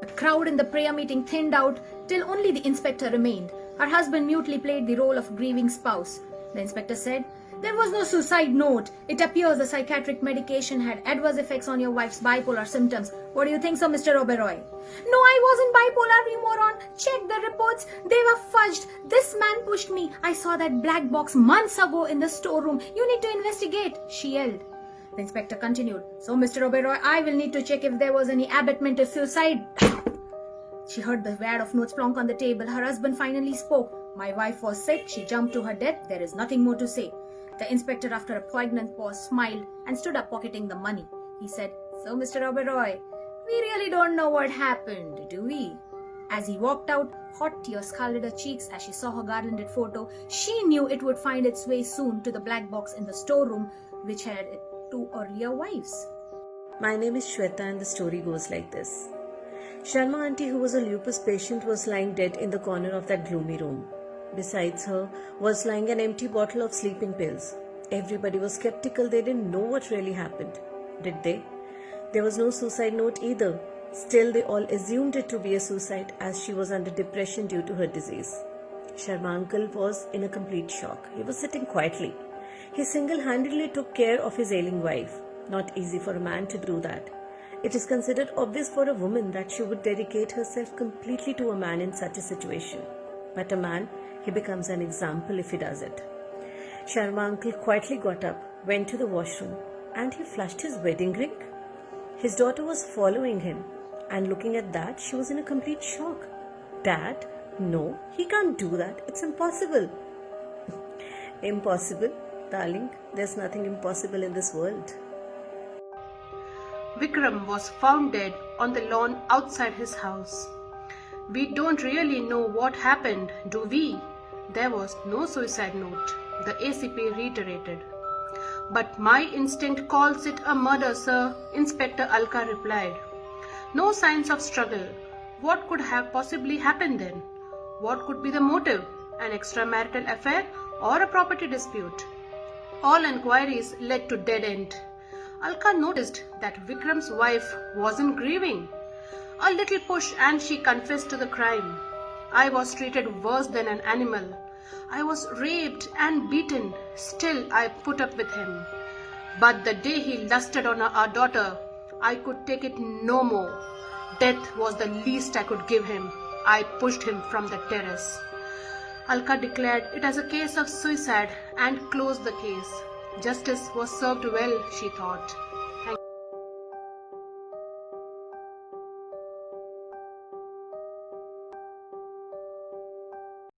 The crowd in the prayer meeting thinned out till only the inspector remained. Her husband mutely played the role of grieving spouse. The inspector said, "There was no suicide note. It appears the psychiatric medication had adverse effects on your wife's bipolar symptoms. What do you think so, Mr. Oberoi?" "No, I wasn't bipolar, you moron. Check the reports. They were fudged. This man pushed me. I saw that black box months ago in the storeroom. You need to investigate," she yelled. The inspector continued, "So, Mr. Oberoi, I will need to check if there was any abatement to suicide." She heard the wad of notes plonk on the table. Her husband finally spoke. "My wife was sick. She jumped to her death. There is nothing more to say." The inspector, after a poignant pause, smiled and stood up pocketing the money. He said, "So, Mr. Oberoi, we really don't know what happened, do we?" As he walked out, hot tears scalded her cheeks as she saw her garlanded photo. She knew it would find its way soon to the black box in the storeroom, which had its two earlier wives. My name is Shweta and the story goes like this. Sharma auntie, who was a lupus patient, was lying dead in the corner of that gloomy room. Besides her was lying an empty bottle of sleeping pills. Everybody was skeptical. They didn't know what really happened. Did they? There was no suicide note either. Still, they all assumed it to be a suicide as she was under depression due to her disease. Sharma uncle was in a complete shock. He was sitting quietly. He single-handedly took care of his ailing wife. Not easy for a man to do that. It is considered obvious for a woman that she would dedicate herself completely to a man in such a situation. But a man, he becomes an example if he does it. Sharma uncle quietly got up, went to the washroom, and he flushed his wedding ring. His daughter was following him, and looking at that, she was in a complete shock. "Dad, no, he can't do that. It's impossible." Impossible? Darling, there's nothing impossible in this world. Vikram was found dead on the lawn outside his house. We don't really know what happened, do we? There was no suicide note, the ACP reiterated. But my instinct calls it a murder, sir, Inspector Alka replied. No signs of struggle. What could have possibly happened then? What could be the motive? An extramarital affair or a property dispute? All inquiries led to dead end. Alka noticed that Vikram's wife wasn't grieving. A little push and she confessed to the crime. "I was treated worse than an animal. I was raped and beaten. Still, I put up with him. But the day he lusted on our daughter, I could take it no more. Death was the least I could give him. I pushed him from the terrace." Alka declared it as a case of suicide and closed the case. Justice was served well, she thought.